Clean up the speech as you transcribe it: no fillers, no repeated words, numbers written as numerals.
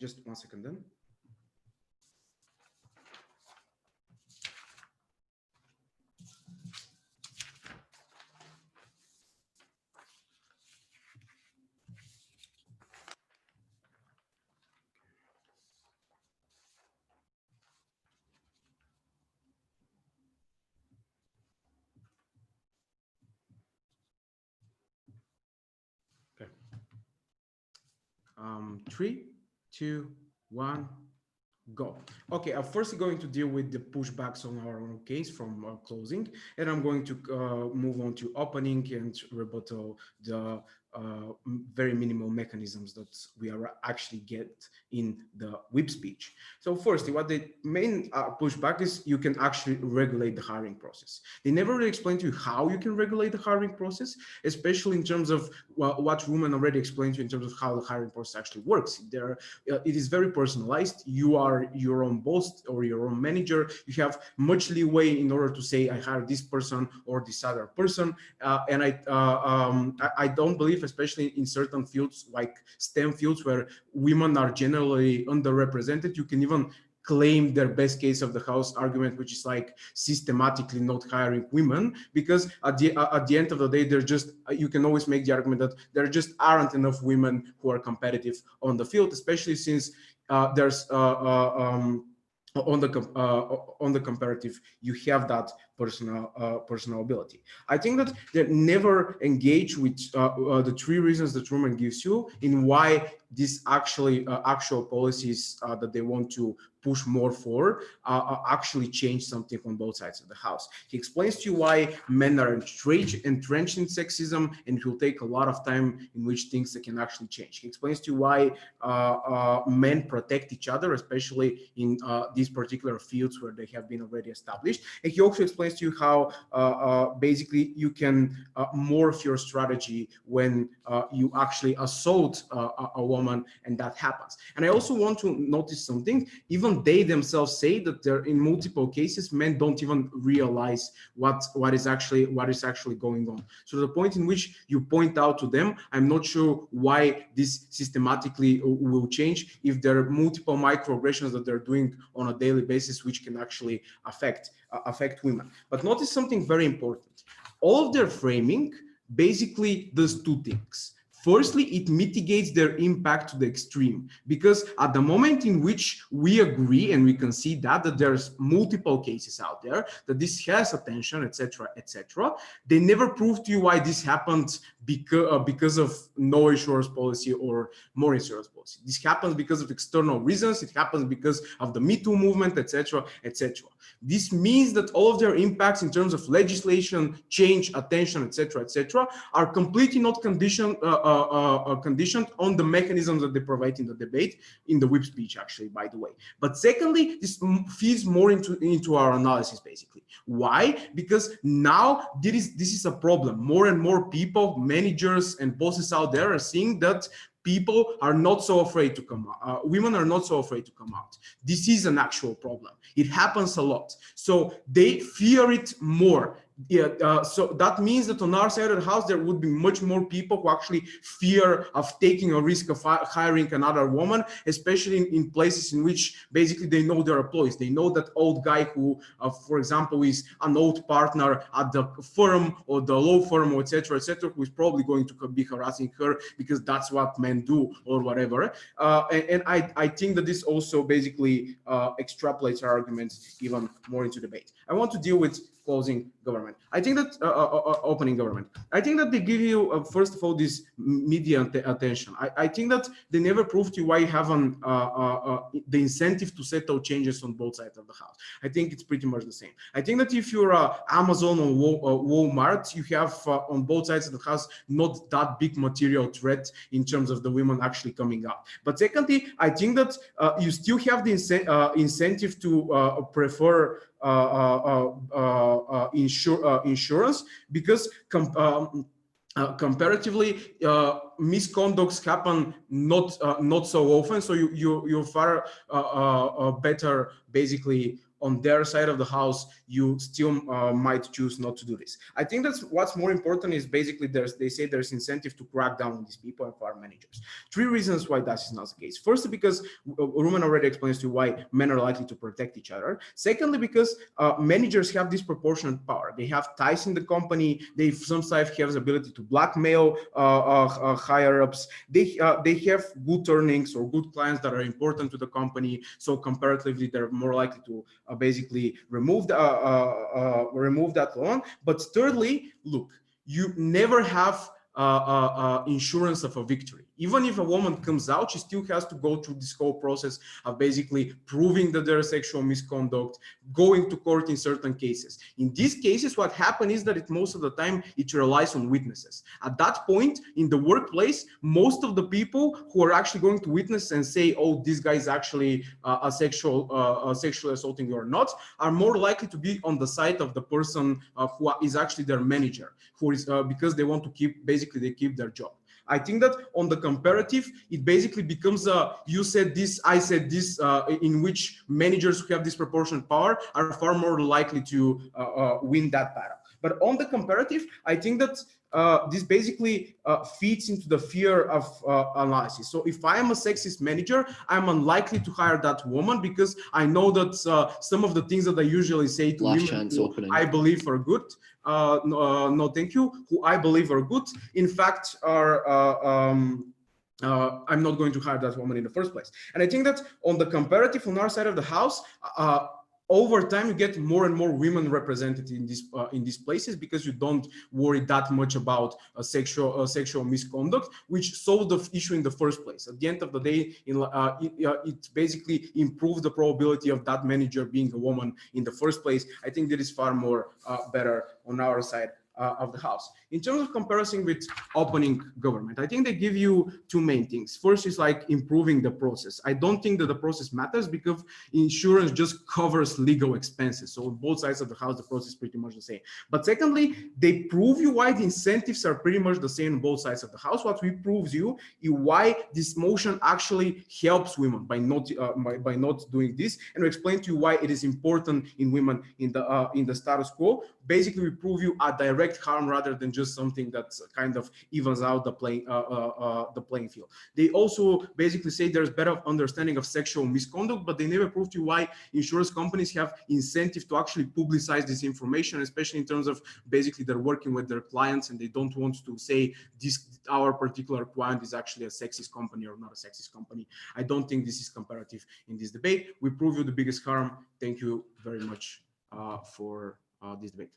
Just 1 second then. Okay. 3, 2, 1. Go. Okay, I'm first going to deal with the pushbacks on our own case from closing, and I'm going to move on to opening and rebuttal the very minimal mechanisms that we are actually get in the whip speech. So firstly, what the main pushback is, you can actually regulate the hiring process. They never really explain to you how you can regulate the hiring process, especially in terms of what Roman already explained to you in terms of how the hiring process actually works. It is very personalized. You are your own boss or your own manager. You have much leeway in order to say, I hire this person or this other person. And I don't believe, especially in certain fields like STEM fields where women are generally underrepresented, you can even claim their best case of the house argument, which is like systematically not hiring women, because at the end of the day, you can always make the argument that there just aren't enough women who are competitive on the field, especially since there's on the comparative, you have that personal ability. I think that they never engage with the 3 reasons that Roman gives you in why these actual policies that they want to push more for actually change something on both sides of the house. He explains to you why men are entrenched in sexism, and it will take a lot of time in which things can actually change. He explains to you why men protect each other, especially in these particular fields where they have been already established. And he also explains to you how basically you can morph your strategy when you actually assault a woman, and that happens. And I also want to notice something. Even they themselves say that they're in multiple cases, men don't even realize what is actually going on. So the point in which you point out to them, I'm not sure why this systematically will change if there are multiple microaggressions that they're doing on a daily basis, which can actually affect women. But notice something very important. All of their framing basically does 2 things. Firstly, it mitigates their impact to the extreme, because at the moment in which we agree and we can see that there's multiple cases out there, that this has attention, etc., etc., they never prove to you why this happened because of no insurance policy or more insurance policy. This happens because of external reasons. It happens because of the Me Too movement, etc., etc. This means that all of their impacts in terms of legislation, change, attention, etc., etc., are completely not conditioned on the mechanisms that they provide in the debate, in the whip speech, actually, by the way. But secondly, this feeds more into our analysis, basically. Why? Because now this is a problem. More and more people, managers and bosses out there, are seeing that people are not so afraid to come out. Women are not so afraid to come out. This is an actual problem. It happens a lot. So they fear it more. Yeah, so that means that on our side of the house, there would be much more people who actually fear of taking a risk of hiring another woman, especially in places in which basically they know their employees. They know that old guy who, for example, is an old partner at the firm or the law firm, etc., who is probably going to be harassing her because that's what men do or whatever. And I think that this also basically extrapolates our arguments even more into debate. I want to deal with closing government. I think that opening government. I think that they give you first of all this media attention. I think that they never proved to you why you have the incentive to settle changes on both sides of the house. I think it's pretty much the same. I think that if you're Amazon or Walmart, you have on both sides of the house not that big material threat in terms of the women actually coming up. But secondly, I think that you still have the incentive to prefer insurance, because comparatively misconducts happen not so often, so you're far better basically on their side of the house. You still might choose not to do this. I think that's what's more important is basically they say there's incentive to crack down on these people and fire managers. Three reasons why that is not the case. First, because Rumen already explains to you why men are likely to protect each other. Secondly, because managers have disproportionate power. They have ties in the company. They sometimes have the ability to blackmail higher ups. They have good earnings or good clients that are important to the company. So comparatively, they're more likely to basically remove that loan. But thirdly, look, you never have insurance of a victory. Even if a woman comes out, she still has to go through this whole process of basically proving that there is sexual misconduct, going to court in certain cases. In these cases, what happens is that most of the time it relies on witnesses. At that point in the workplace, most of the people who are actually going to witness and say, oh, this guy is actually sexually assaulting you or not, are more likely to be on the side of the person who is actually their manager, who is because they want to keep, basically they keep their job. I think that on the comparative, it basically becomes a you said this, I said this, in which managers who have disproportionate power are far more likely to win that battle. But on the comparative, I think that this basically feeds into the fear of analysis. So if I am a sexist manager, I'm unlikely to hire that woman because I know that some of the things that I usually say to women who I believe are good, no thank you, who I believe are good, in fact are I'm not going to hire that woman in the first place. And I think that on the comparative on our side of the house, over time you get more and more women represented in these places because you don't worry that much about sexual misconduct, which solved the issue in the first place. At the end of the day, it basically improved the probability of that manager being a woman in the first place. I think that is far more better on our side of the house. In terms of comparison with opening government, I think they give you two main things. First is like improving the process. I don't think that the process matters because insurance just covers legal expenses. So on both sides of the house, the process is pretty much the same. But secondly, they prove you why the incentives are pretty much the same on both sides of the house. What we proves you is why this motion actually helps women by not doing this, and we explain to you why it is important in women in the status quo. Basically, we prove you a direct harm rather than just something that kind of evens out the playing field. They also basically say there's better understanding of sexual misconduct, but they never prove to you why insurance companies have incentive to actually publicize this information, especially in terms of basically they're working with their clients and they don't want to say our particular client is actually a sexist company or not a sexist company. I don't think this is comparative in this debate. We prove you the biggest harm. Thank you very much for this debate.